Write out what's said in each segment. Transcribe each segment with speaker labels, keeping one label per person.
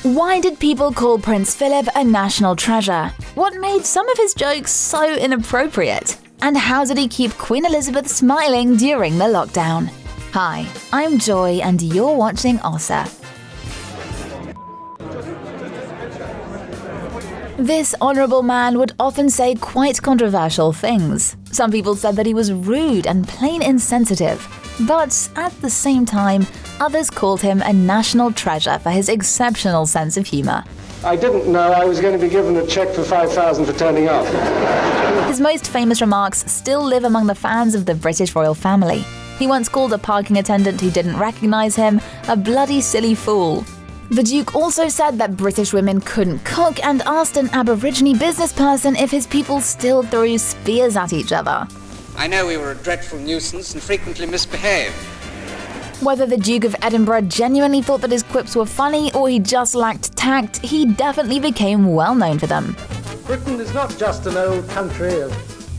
Speaker 1: Why did people call Prince Philip a national treasure? What made some of his jokes so inappropriate? And how did he keep Queen Elizabeth smiling during the lockdown? Hi, I'm Joy and you're watching OSSA. This honourable man would often say quite controversial things. Some people said that he was rude and plain insensitive. But at the same time, others called him a national treasure for his exceptional sense of humour.
Speaker 2: I didn't know I was going to be given a cheque for $5,000 for turning up.
Speaker 1: His most famous remarks still live among the fans of the British royal family. He once called a parking attendant who didn't recognise him a bloody silly fool. The Duke also said that British women couldn't cook and asked an Aborigine businessperson if his people still threw spears at each other.
Speaker 3: I know we were a dreadful nuisance and frequently misbehaved.
Speaker 1: Whether the Duke of Edinburgh genuinely thought that his quips were funny or he just lacked tact, he definitely became well known for them.
Speaker 2: Britain is not just an old country of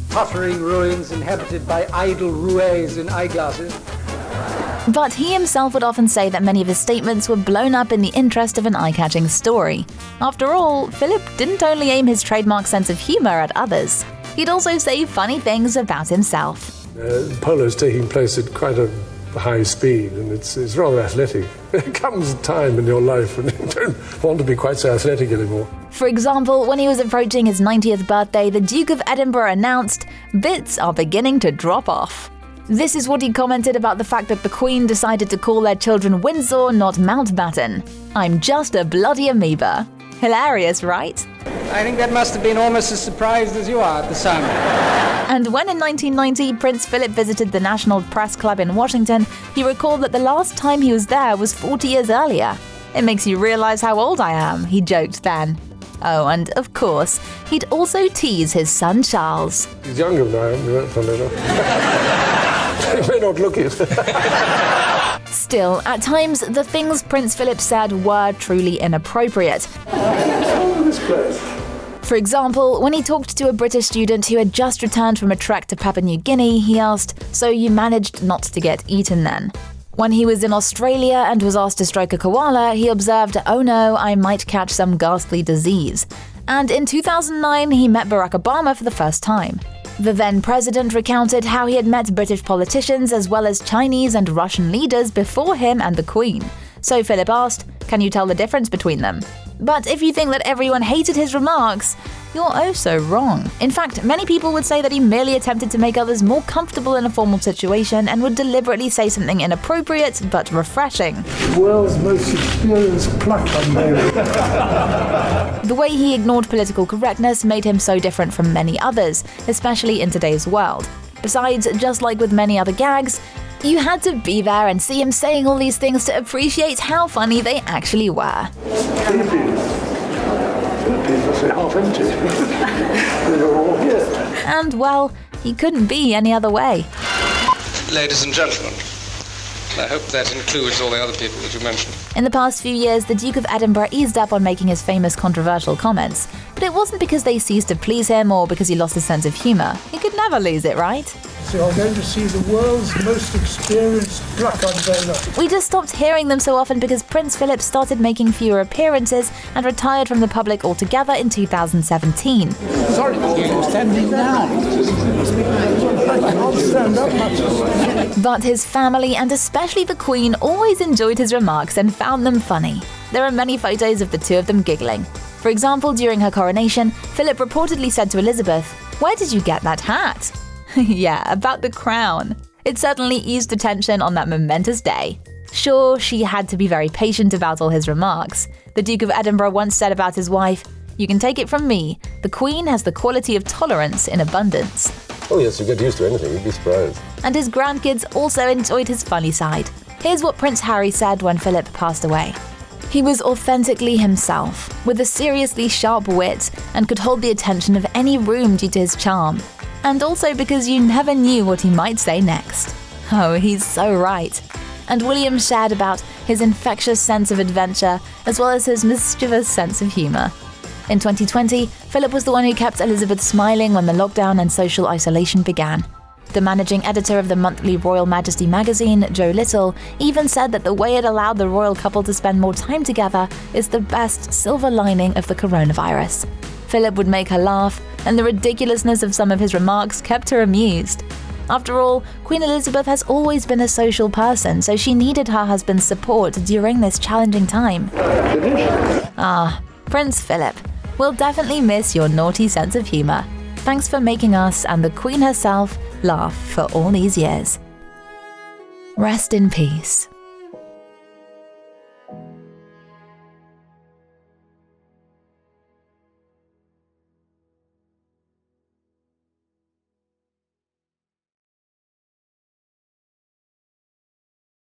Speaker 2: tottering ruins inhabited by idle roués in eyeglasses.
Speaker 1: But he himself would often say that many of his statements were blown up in the interest of an eye-catching story. After all, Philip didn't only aim his trademark sense of humour at others. He'd also say funny things about himself.
Speaker 4: Polo is taking place at quite a high speed and it's rather athletic. There comes a time in your life when you don't want to be quite so athletic anymore.
Speaker 1: For example, when he was approaching his 90th birthday, the Duke of Edinburgh announced, "Bits are beginning to drop off." This is what he commented about the fact that the Queen decided to call their children Windsor, not Mountbatten. "I'm just a bloody amoeba." Hilarious, right?
Speaker 3: I think that must have been almost as surprised as you are at the sound.
Speaker 1: And when in 1990 Prince Philip visited the National Press Club in Washington, he recalled that the last time he was there was 40 years earlier. "It makes you realize how old I am," he joked then. Oh, and of course, he'd also tease his son Charles.
Speaker 4: He's younger than I am, funnily enough. He may not look it.
Speaker 1: Still, at times, the things Prince Philip said were truly inappropriate.
Speaker 4: This place.
Speaker 1: For example, when he talked to a British student who had just returned from a trek to Papua New Guinea, he asked, "So you managed not to get eaten then?" When he was in Australia and was asked to stroke a koala, he observed, "Oh no, I might catch some ghastly disease." And in 2009, he met Barack Obama for the first time. The then president recounted how he had met British politicians as well as Chinese and Russian leaders before him and the Queen. So Philip asked, "Can you tell the difference between them?" But if you think that everyone hated his remarks, you're oh so wrong. In fact, many people would say that he merely attempted to make others more comfortable in a formal situation and would deliberately say something inappropriate but refreshing.
Speaker 4: The world's most experienced pluck unveiling.
Speaker 1: The way he ignored political correctness made him so different from many others, especially in today's world. Besides, just like with many other gags, you had to be there and see him saying all these things to appreciate how funny they actually were.
Speaker 4: Philippines are half empty. They're all here.
Speaker 1: And, well, he couldn't be any other way.
Speaker 3: Ladies and gentlemen, I hope that includes all the other people that you mentioned.
Speaker 1: In the past few years, the Duke of Edinburgh eased up on making his famous controversial comments. But it wasn't because they ceased to please him or because he lost his sense of humour. He could never lose it, right?
Speaker 4: So you're going to see the world's most experienced pluck unveiler.
Speaker 1: We just stopped hearing them so often because Prince Philip started making fewer appearances and retired from the public altogether in 2017.
Speaker 4: Sorry, you're standing down. I can't stand up much.
Speaker 1: But his family, and especially the Queen, always enjoyed his remarks and found them funny. There are many photos of the two of them giggling. For example, during her coronation, Philip reportedly said to Elizabeth, "Where did you get that hat?" Yeah, about the crown. It certainly eased the tension on that momentous day. Sure, she had to be very patient about all his remarks. The Duke of Edinburgh once said about his wife, "You can take it from me, the Queen has the quality of tolerance in abundance."
Speaker 4: Oh yes, you get used to anything, you'd be surprised.
Speaker 1: And his grandkids also enjoyed his funny side. Here's what Prince Harry said when Philip passed away. He was authentically himself, with a seriously sharp wit, and could hold the attention of any room due to his charm. And also because you never knew what he might say next. Oh, he's so right. And William shared about his infectious sense of adventure, as well as his mischievous sense of humour. In 2020, Philip was the one who kept Elizabeth smiling when the lockdown and social isolation began. The managing editor of the monthly Royal Majesty magazine, Joe Little, even said that the way it allowed the royal couple to spend more time together is the best silver lining of the coronavirus. Philip would make her laugh, and the ridiculousness of some of his remarks kept her amused. After all, Queen Elizabeth has always been a social person, so she needed her husband's support during this challenging time. Prince Philip, we'll definitely miss your naughty sense of humor. Thanks for making us and the Queen herself laugh for all these years. Rest in peace.